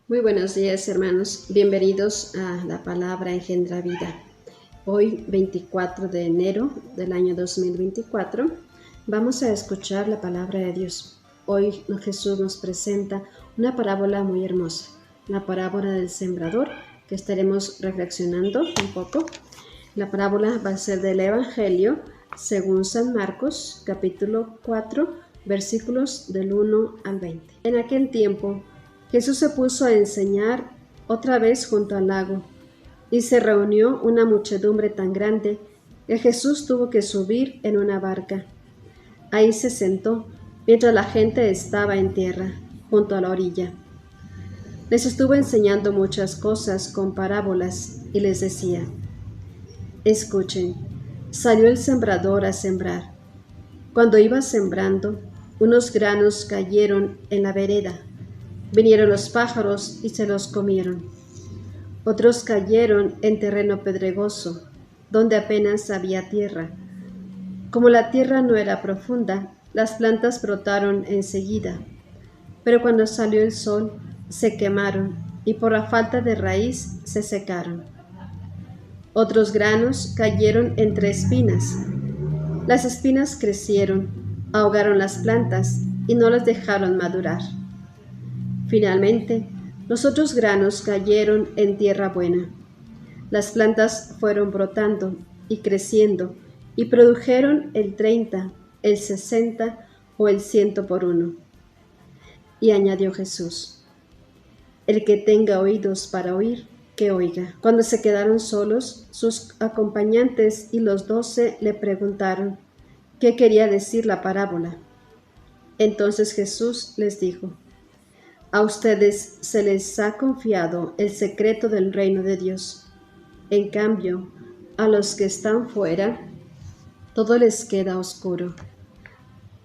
Muy buenos días, hermanos. Bienvenidos a la palabra engendra vida. Hoy, 24 de enero del año 2024, vamos a escuchar la palabra de Dios. Hoy Jesús nos presenta una parábola muy hermosa, la parábola del sembrador, que estaremos reflexionando un poco. La parábola va a ser del Evangelio según San Marcos, capítulo 4, versículos del 1 al 20. En aquel tiempo, Jesús se puso a enseñar otra vez junto al lago, y se reunió una muchedumbre tan grande que Jesús tuvo que subir en una barca. Ahí se sentó, mientras la gente estaba en tierra, junto a la orilla. Les estuvo enseñando muchas cosas con parábolas, y les decía: Escuchen, salió el sembrador a sembrar. Cuando iba sembrando, unos granos cayeron en la vereda. Vinieron los pájaros y se los comieron. Otros cayeron en terreno pedregoso, donde apenas había tierra. Como la tierra no era profunda, las plantas brotaron enseguida, pero cuando salió el sol, se quemaron y por la falta de raíz se secaron. Otros granos cayeron entre espinas. Las espinas crecieron, ahogaron las plantas y no las dejaron madurar. Finalmente, los otros granos cayeron en tierra buena. Las plantas fueron brotando y creciendo y produjeron el 30, el 60 o el 100 por uno. Y añadió Jesús: El que tenga oídos para oír, que oiga. Cuando se quedaron solos, sus acompañantes y los 12 le preguntaron qué quería decir la parábola. Entonces Jesús les dijo: A ustedes se les ha confiado el secreto del reino de Dios. En cambio, a los que están fuera, todo les queda oscuro.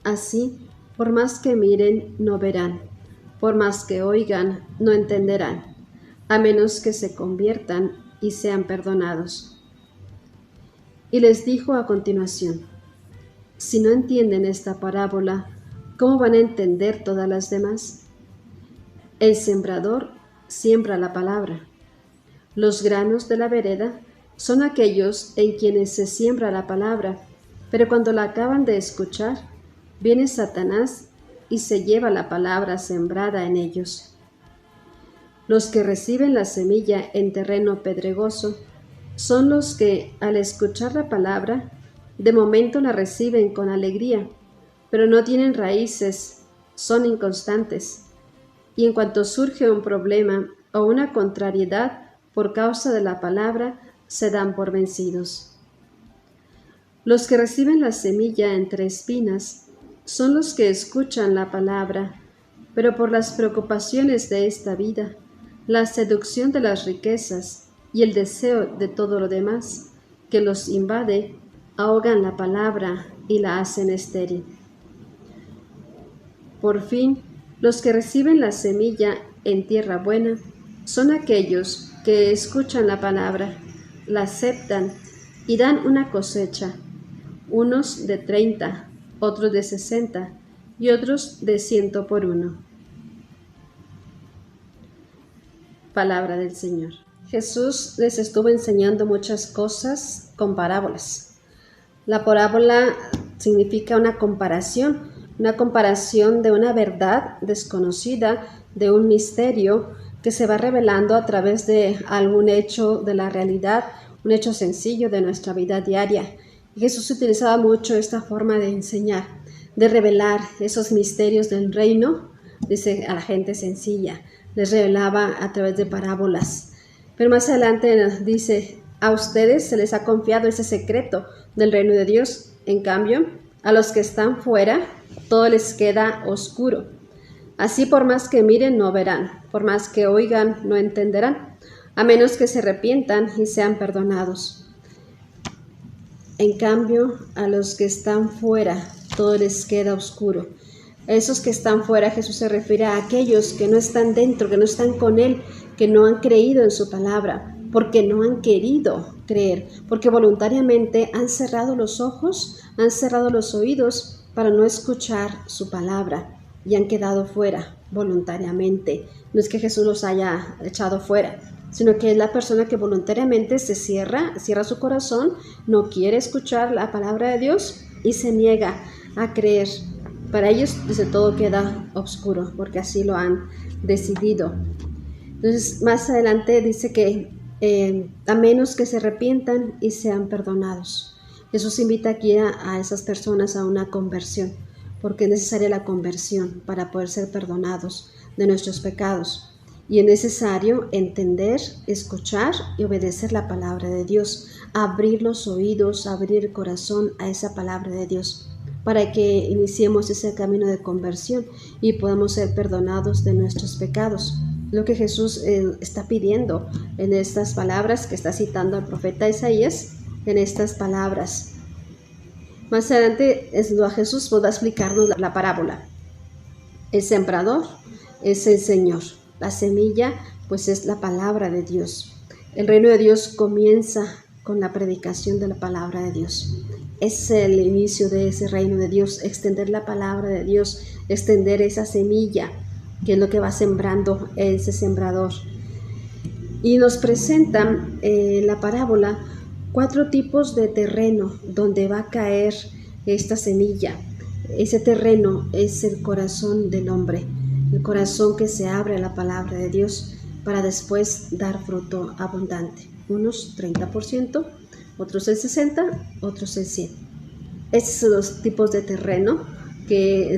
Así, por más que miren, no verán, por más que oigan, no entenderán, a menos que se conviertan y sean perdonados. Y les dijo a continuación: Si no entienden esta parábola, ¿cómo van a entender todas las demás? El sembrador siembra la palabra. Los granos de la vereda son aquellos en quienes se siembra la palabra, pero cuando la acaban de escuchar, viene Satanás y se lleva la palabra sembrada en ellos. Los que reciben la semilla en terreno pedregoso son los que, al escuchar la palabra, de momento la reciben con alegría, pero no tienen raíces, son inconstantes. Y en cuanto surge un problema o una contrariedad por causa de la palabra, se dan por vencidos. Los que reciben la semilla entre espinas son los que escuchan la palabra, pero por las preocupaciones de esta vida, la seducción de las riquezas y el deseo de todo lo demás que los invade, ahogan la palabra y la hacen estéril. Por fin, los que reciben la semilla en tierra buena son aquellos que escuchan la palabra, la aceptan y dan una cosecha, unos de 30, otros de 60 y otros de 100 por uno. Palabra del Señor. Jesús les estuvo enseñando muchas cosas con parábolas. La parábola significa una comparación de una verdad desconocida, de un misterio que se va revelando a través de algún hecho de la realidad, un hecho sencillo de nuestra vida diaria. Y Jesús utilizaba mucho esta forma de enseñar, de revelar esos misterios del reino, dice, a la gente sencilla, les revelaba a través de parábolas. Pero más adelante nos dice: a ustedes se les ha confiado ese secreto del reino de Dios. En cambio, a los que están fuera, todo les queda oscuro. Así, por más que miren, no verán, por más que oigan, no entenderán, a menos que se arrepientan y sean perdonados. En cambio, a los que están fuera, todo les queda oscuro. A esos que están fuera, Jesús se refiere a aquellos que no están dentro, que no están con Él, que no han creído en su palabra, porque no han querido creer, porque voluntariamente han cerrado los ojos, han cerrado los oídos para no escuchar su palabra. y han quedado fuera voluntariamente. No es que Jesús los haya echado fuera, sino que es la persona que voluntariamente se cierra su corazón, no quiere escuchar la palabra de Dios y se niega a creer. Para ellos desde todo queda oscuro, porque así lo han decidido. Entonces, más adelante dice que a menos que se arrepientan y sean perdonados. Jesús invita aquí a esas personas a una conversión, porque es necesaria la conversión para poder ser perdonados de nuestros pecados. Y es necesario entender, escuchar y obedecer la palabra de Dios, abrir los oídos, abrir el corazón a esa palabra de Dios, para que iniciemos ese camino de conversión y podamos ser perdonados de nuestros pecados. Lo que Jesús está pidiendo en estas palabras que está citando el profeta Isaías, en estas palabras. Más adelante Jesús va a explicarnos la parábola. El sembrador es el Señor. La semilla, pues, es la palabra de Dios. El reino de Dios comienza con la predicación de la palabra de Dios. Es el inicio de ese reino de Dios, extender la palabra de Dios, extender esa semilla, que es lo que va sembrando ese sembrador. Y nos presentan la parábola 4 tipos de terreno donde va a caer esta semilla. Ese terreno es el corazón del hombre, el corazón que se abre a la palabra de Dios para después dar fruto abundante. Unos 30%, otros el 60%, otros el 100%. Estos son los tipos de terreno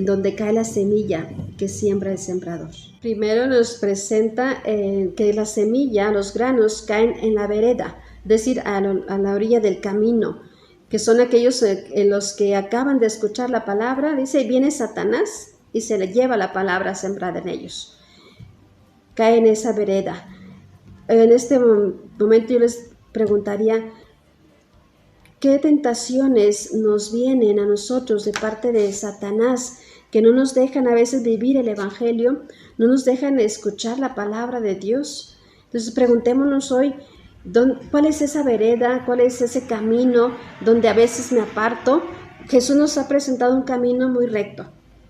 donde cae la semilla que siembra el sembrador. Primero nos presenta que la semilla, los granos, caen en la vereda, es decir, a la orilla del camino, que son aquellos en los que acaban de escuchar la palabra. Dice, viene Satanás y se le lleva la palabra sembrada en ellos. Cae en esa vereda. En este momento yo les preguntaría, ¿qué tentaciones nos vienen a nosotros de parte de Satanás que no nos dejan a veces vivir el Evangelio, no nos dejan escuchar la palabra de Dios? Entonces preguntémonos hoy, ¿cuál es esa vereda? ¿Cuál es ese camino donde a veces me aparto? Jesús nos ha presentado un camino muy recto,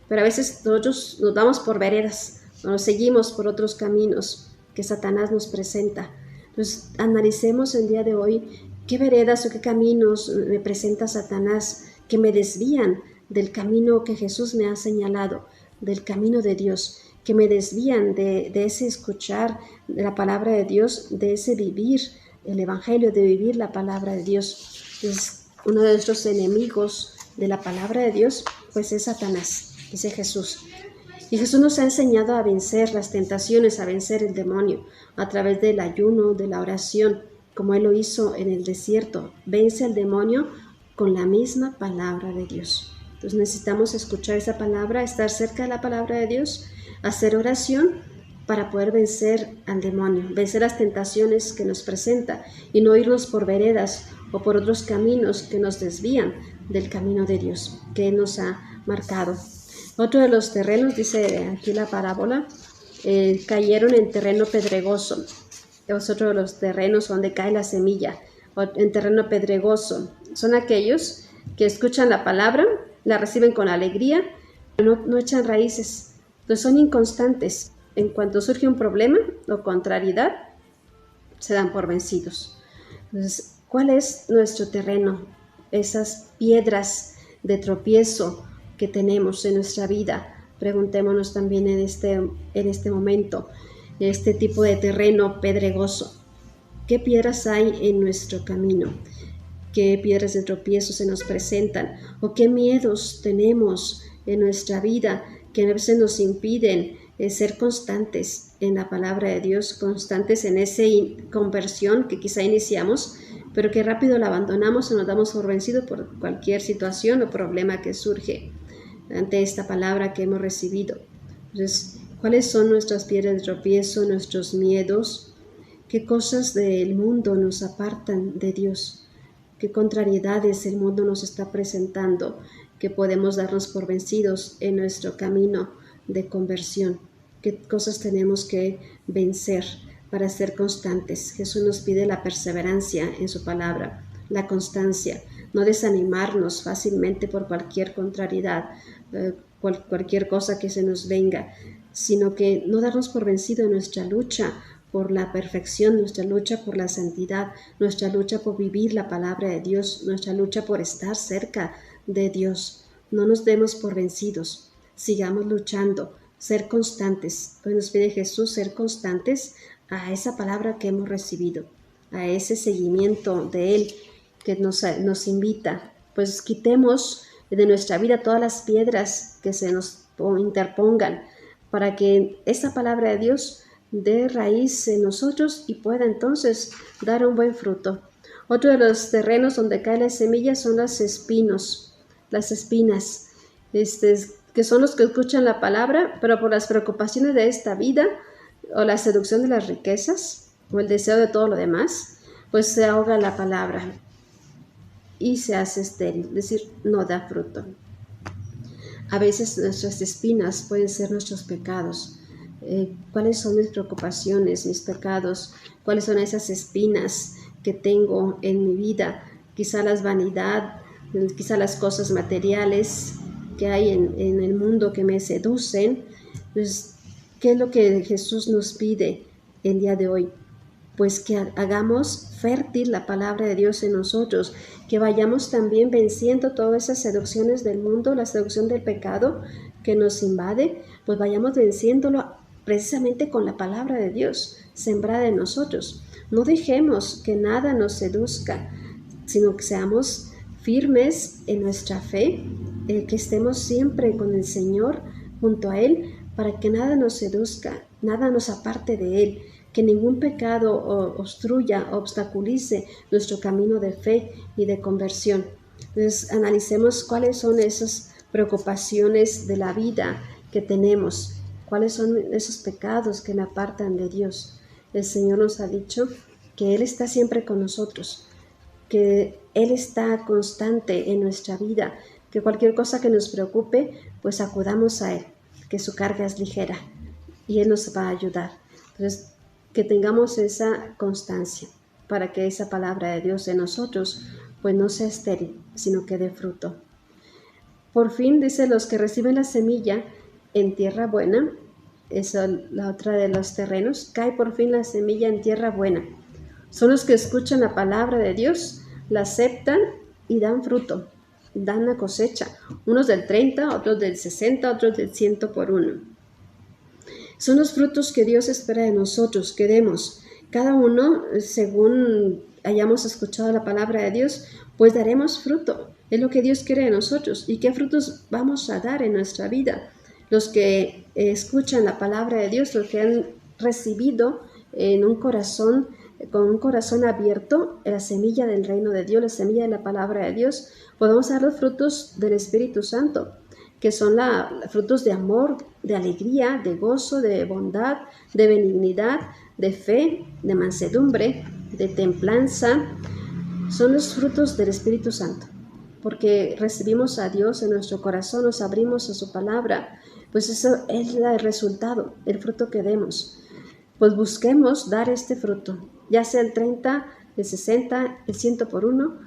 pero a veces nosotros nos damos por veredas, nos seguimos por otros caminos que Satanás nos presenta. Entonces analicemos el día de hoy qué veredas o qué caminos me presenta Satanás que me desvían del camino que Jesús me ha señalado, del camino de Dios, que me desvían de ese escuchar de la palabra de Dios, de ese vivir el Evangelio, de vivir la palabra de Dios. Es uno de nuestros enemigos de la palabra de Dios, pues es Satanás, dice Jesús. Y Jesús nos ha enseñado a vencer las tentaciones, a vencer el demonio, a través del ayuno, de la oración, como Él lo hizo en el desierto. Vence al demonio con la misma palabra de Dios. Entonces necesitamos escuchar esa palabra, estar cerca de la palabra de Dios, hacer oración para poder vencer al demonio, vencer las tentaciones que nos presenta y no irnos por veredas o por otros caminos que nos desvían del camino de Dios que Él nos ha marcado. Otro de los terrenos, dice aquí la parábola, cayeron en terreno pedregoso. Es otro de los terrenos donde cae la semilla, en terreno pedregoso. Son aquellos que escuchan la palabra, la reciben con alegría, pero no echan raíces. Entonces son inconstantes. En cuanto surge un problema o contrariedad, se dan por vencidos. Entonces, ¿cuál es nuestro terreno? Esas piedras de tropiezo que tenemos en nuestra vida. Preguntémonos también en este momento, este tipo de terreno pedregoso. ¿Qué piedras hay en nuestro camino? ¿Qué piedras de tropiezo se nos presentan? ¿O qué miedos tenemos en nuestra vida que a veces nos impiden ser constantes en la palabra de Dios, constantes en esa conversión que quizá iniciamos, pero que rápido la abandonamos o nos damos por vencidos por cualquier situación o problema que surge ante esta palabra que hemos recibido? Entonces, ¿cuáles son nuestras piedras de tropiezo, nuestros miedos? ¿Qué cosas del mundo nos apartan de Dios? ¿Qué contrariedades el mundo nos está presentando que podemos darnos por vencidos en nuestro camino de conversión? ¿Qué cosas tenemos que vencer para ser constantes? Jesús nos pide la perseverancia en su palabra, la constancia, no desanimarnos fácilmente por cualquier contrariedad, cualquier cosa que se nos venga, sino que no darnos por vencido en nuestra lucha por la perfección, nuestra lucha por la santidad, nuestra lucha por vivir la palabra de Dios, nuestra lucha por estar cerca de Dios. No nos demos por vencidos, sigamos luchando, ser constantes. Hoy nos pide Jesús ser constantes a esa palabra que hemos recibido, a ese seguimiento de Él que nos invita. Pues quitemos de nuestra vida todas las piedras que se nos interpongan para que esa palabra de Dios dé raíz en nosotros y pueda entonces dar un buen fruto. Otro de los terrenos donde cae la semilla son las espinas, que son los que escuchan la palabra, pero por las preocupaciones de esta vida o la seducción de las riquezas o el deseo de todo lo demás, pues se ahoga la palabra y se hace estéril, es decir, no da fruto. A veces nuestras espinas pueden ser nuestros pecados. ¿Cuáles son mis preocupaciones, mis pecados? ¿Cuáles son esas espinas que tengo en mi vida? Quizá la vanidad, quizá las cosas materiales que hay en el mundo que me seducen. Pues, ¿qué es lo que Jesús nos pide el día de hoy? Pues que hagamos fértil la palabra de Dios en nosotros, que vayamos también venciendo todas esas seducciones del mundo, la seducción del pecado que nos invade, pues vayamos venciéndolo precisamente con la palabra de Dios sembrada en nosotros. No dejemos que nada nos seduzca, sino que seamos firmes en nuestra fe, que estemos siempre con el Señor, junto a Él, para que nada nos seduzca, nada nos aparte de Él, que ningún pecado obstruya, obstaculice nuestro camino de fe y de conversión. Entonces, analicemos cuáles son esas preocupaciones de la vida que tenemos, cuáles son esos pecados que me apartan de Dios. El Señor nos ha dicho que Él está siempre con nosotros, que Él está constante en nuestra vida, que cualquier cosa que nos preocupe, pues acudamos a Él, que su carga es ligera y Él nos va a ayudar. Entonces, que tengamos esa constancia para que esa palabra de Dios en nosotros pues no sea estéril, sino que dé fruto. Por fin, dice, los que reciben la semilla en tierra buena, esa es la otra de los terrenos, cae por fin la semilla en tierra buena. Son los que escuchan la palabra de Dios, la aceptan y dan fruto, dan la cosecha, unos del 30, otros del 60, otros del 100 por uno. Son los frutos que Dios espera de nosotros, que demos. Cada uno, según hayamos escuchado la palabra de Dios, pues daremos fruto. Es lo que Dios quiere de nosotros. ¿Y qué frutos vamos a dar en nuestra vida? Los que escuchan la palabra de Dios, los que han recibido en un corazón, con un corazón abierto, la semilla del reino de Dios, la semilla de la palabra de Dios, podemos dar los frutos del Espíritu Santo, que son frutos de amor, de alegría, de gozo, de bondad, de benignidad, de fe, de mansedumbre, de templanza. Son los frutos del Espíritu Santo, porque recibimos a Dios en nuestro corazón, nos abrimos a su palabra, pues eso es el resultado, el fruto que demos. Pues busquemos dar este fruto, ya sea el 30, el 60, el 100 por uno,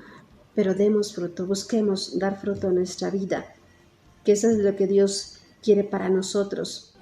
pero demos fruto, busquemos dar fruto en nuestra vida, que eso es lo que Dios quiere para nosotros.